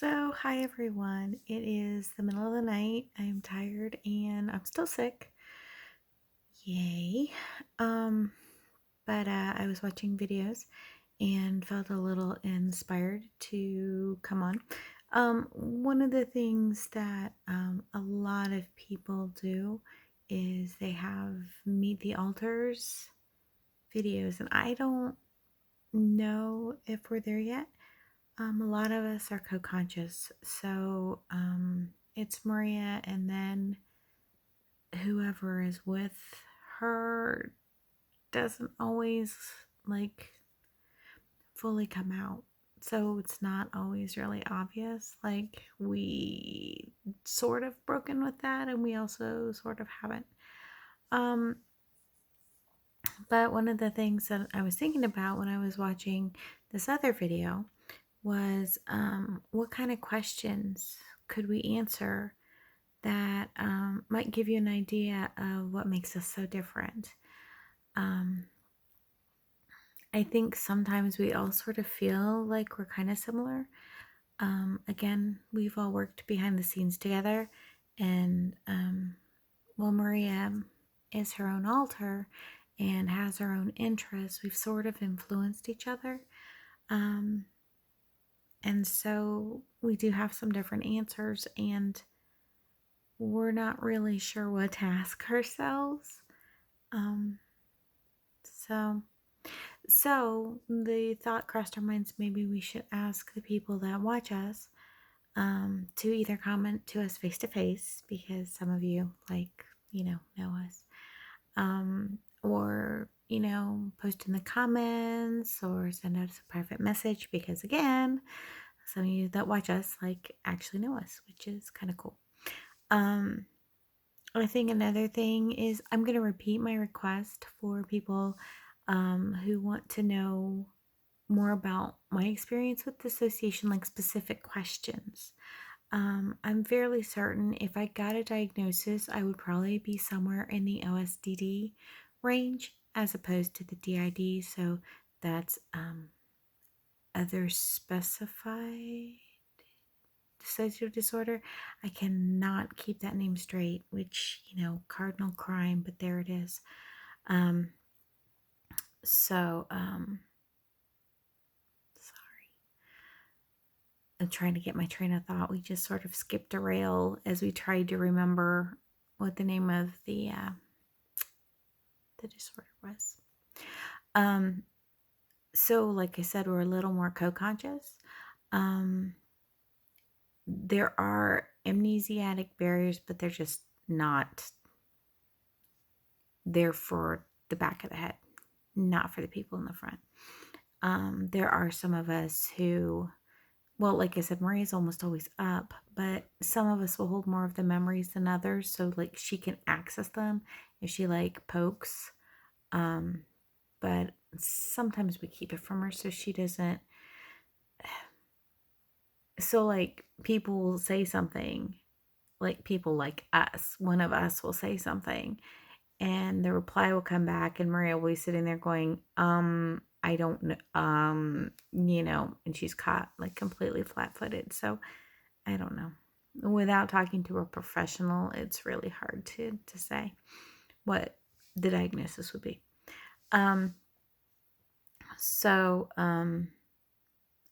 Hi everyone. It is the middle of the night. I'm tired and I'm still sick. Yay. Um, but I was watching videos and felt a little inspired to come on. One of the things that a lot of people do is they have meet the altars videos, and I don't know if we're there yet. A lot of us are co-conscious, so it's Maria, and then whoever is with her doesn't always like fully come out. So it's not always really obvious. Like we sort of broken with that, and we also sort of haven't. Um, but one of the things that I was thinking about when I was watching this other video was what kind of questions could we answer that might give you an idea of what makes us so different. Um, I think sometimes we all sort of feel like we're kind of similar. Again, we've all worked behind the scenes together, and well, Maria is her own alter and has her own interests. We've sort of influenced each other. Um, And so we do have some different answers, and we're not really sure what to ask ourselves. Um, so, so the thought crossed our minds, maybe we should ask the people that watch us to either comment to us face to face, because some of you, like, know us, or, post in the comments or send us a private message, because again, some of you that watch us like actually know us, which is kind of cool. Um, I think another thing is I'm going to repeat my request for people who want to know more about my experience with dissociation, like specific questions. I'm fairly certain if I got a diagnosis, I would probably be somewhere in the OSDD range as opposed to the DID. So that's other specified dissociative disorder. I cannot keep that name straight, which, cardinal crime, but there it is. Um, sorry. I'm trying to get my train of thought. We just sort of skipped a rail as we tried to remember what the name of the disorder was. So like I said, we're a little more co-conscious. There are amnesiatic barriers, but they're just not there for the back of the head, not for the people in the front. There are some of us who, well, like I said, Maria's almost always up, but some of us will hold more of the memories than others. So like she can access them if she like pokes. But sometimes we keep it from her so she doesn't. So like people will say something, like people like us, one of us will say something, and the reply will come back, and Maria will be sitting there going, I don't know, and she's caught like completely flat-footed. So I don't know. Without talking to a professional, it's really hard to say what the diagnosis would be. I'm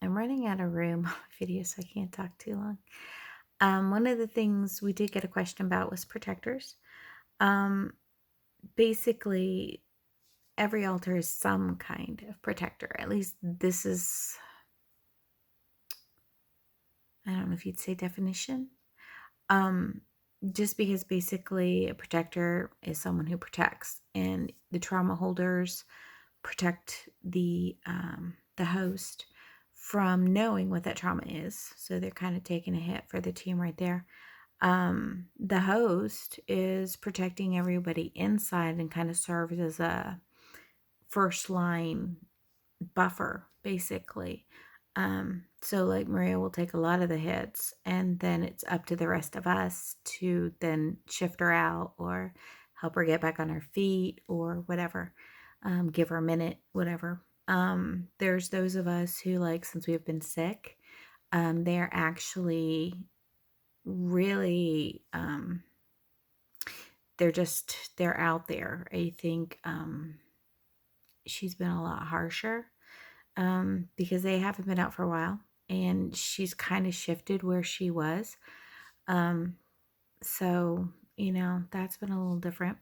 running out of room on my video, so I can't talk too long. One of the things we did get a question about was protectors. Basically, every altar is some kind of protector. At least this is, I don't know if you'd say definition. Just because basically a protector is someone who protects, and the trauma holders protect the host from knowing what that trauma is. So they're kind of taking a hit for the team right there. The host is protecting everybody inside and kind of serves as a first line buffer, basically. So like Maria will take a lot of the hits, and then it's up to the rest of us to then shift her out or help her get back on her feet or whatever. Give her a minute, whatever. There's those of us who, like, since we've been sick, They're actually really, they're out there. I think she's been a lot harsher because they haven't been out for a while, and she's kind of shifted where she was. So, that's been a little different.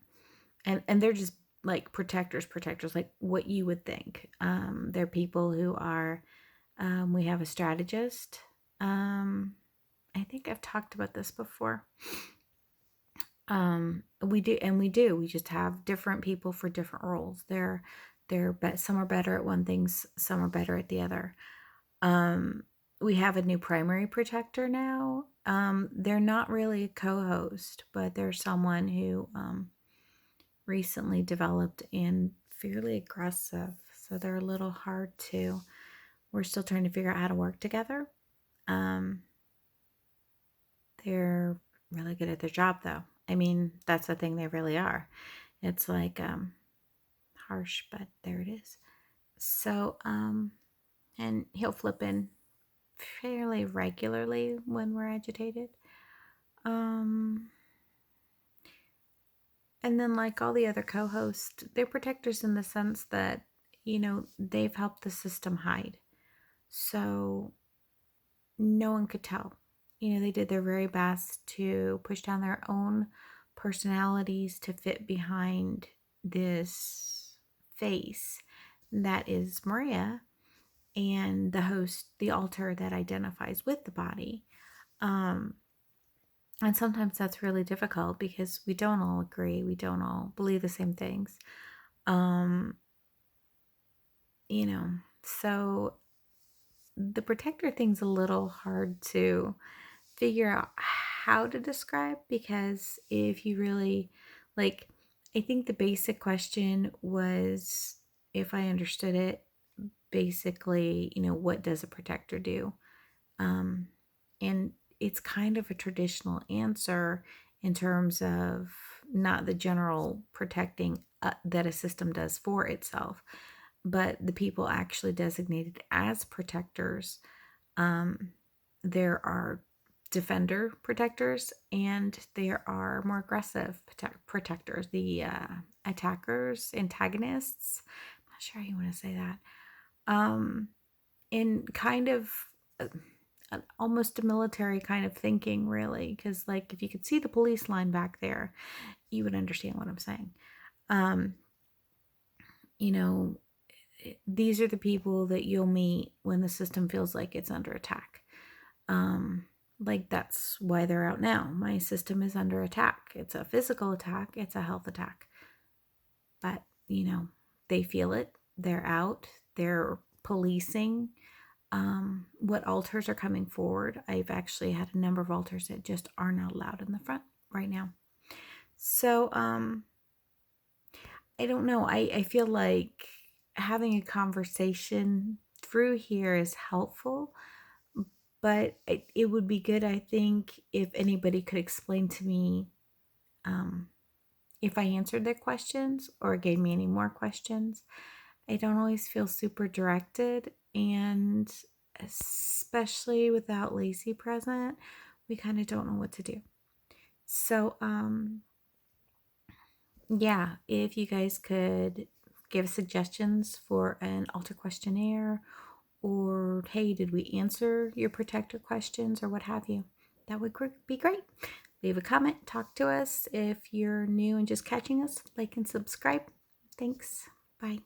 And they're just like protectors, like what you would think. They're people who are, we have a strategist. I think I've talked about this before. We do. We just have different people for different roles. Some are better at one thing, some are better at the other. We have a new primary protector now. They're not really a co-host, but they're someone who recently developed and fairly aggressive. So they're a little hard to. We're still trying to figure out how to work together. They're really good at their job, though. I mean, that's the thing, they really are. It's like harsh, but there it is. So, and he'll flip in fairly regularly when we're agitated. And then, like all the other co-hosts, they're protectors in the sense that, they've helped the system hide. So no one could tell. They did their very best to push down their own personalities to fit behind this face that is Maria and the host, the altar that identifies with the body. And sometimes that's really difficult because we don't all agree. We don't all believe the same things. So the protector thing's a little hard to figure out how to describe, because if you really, like, I think the basic question was, if I understood it, basically, what does a protector do? And it's kind of a traditional answer in terms of not the general protecting that a system does for itself, but the people actually designated as protectors. There are defender protectors, and there are more aggressive protectors, the attackers, antagonists. I'm not sure how you want to say that. And kind of almost a military kind of thinking, really, because like if you could see the police line back there, you would understand what I'm saying. These are the people that you'll meet when the system feels like it's under attack. Like that's why they're out now. My system is under attack. It's a physical attack. It's a health attack. But, they feel it. They're out. They're policing what altars are coming forward. I've actually had a number of altars that just are not allowed in the front right now. So, I don't know. I feel like having a conversation through here is helpful, but it would be good, I think, if anybody could explain to me if I answered their questions or gave me any more questions. I don't always feel super directed, and especially without Lacey present, we kind of don't know what to do. So, yeah, if you guys could give suggestions for an altar questionnaire, or hey, did we answer your protector questions, or what have you, that would be great. Leave a comment, talk to us. If you're new and just catching us, like and subscribe. Thanks. Bye.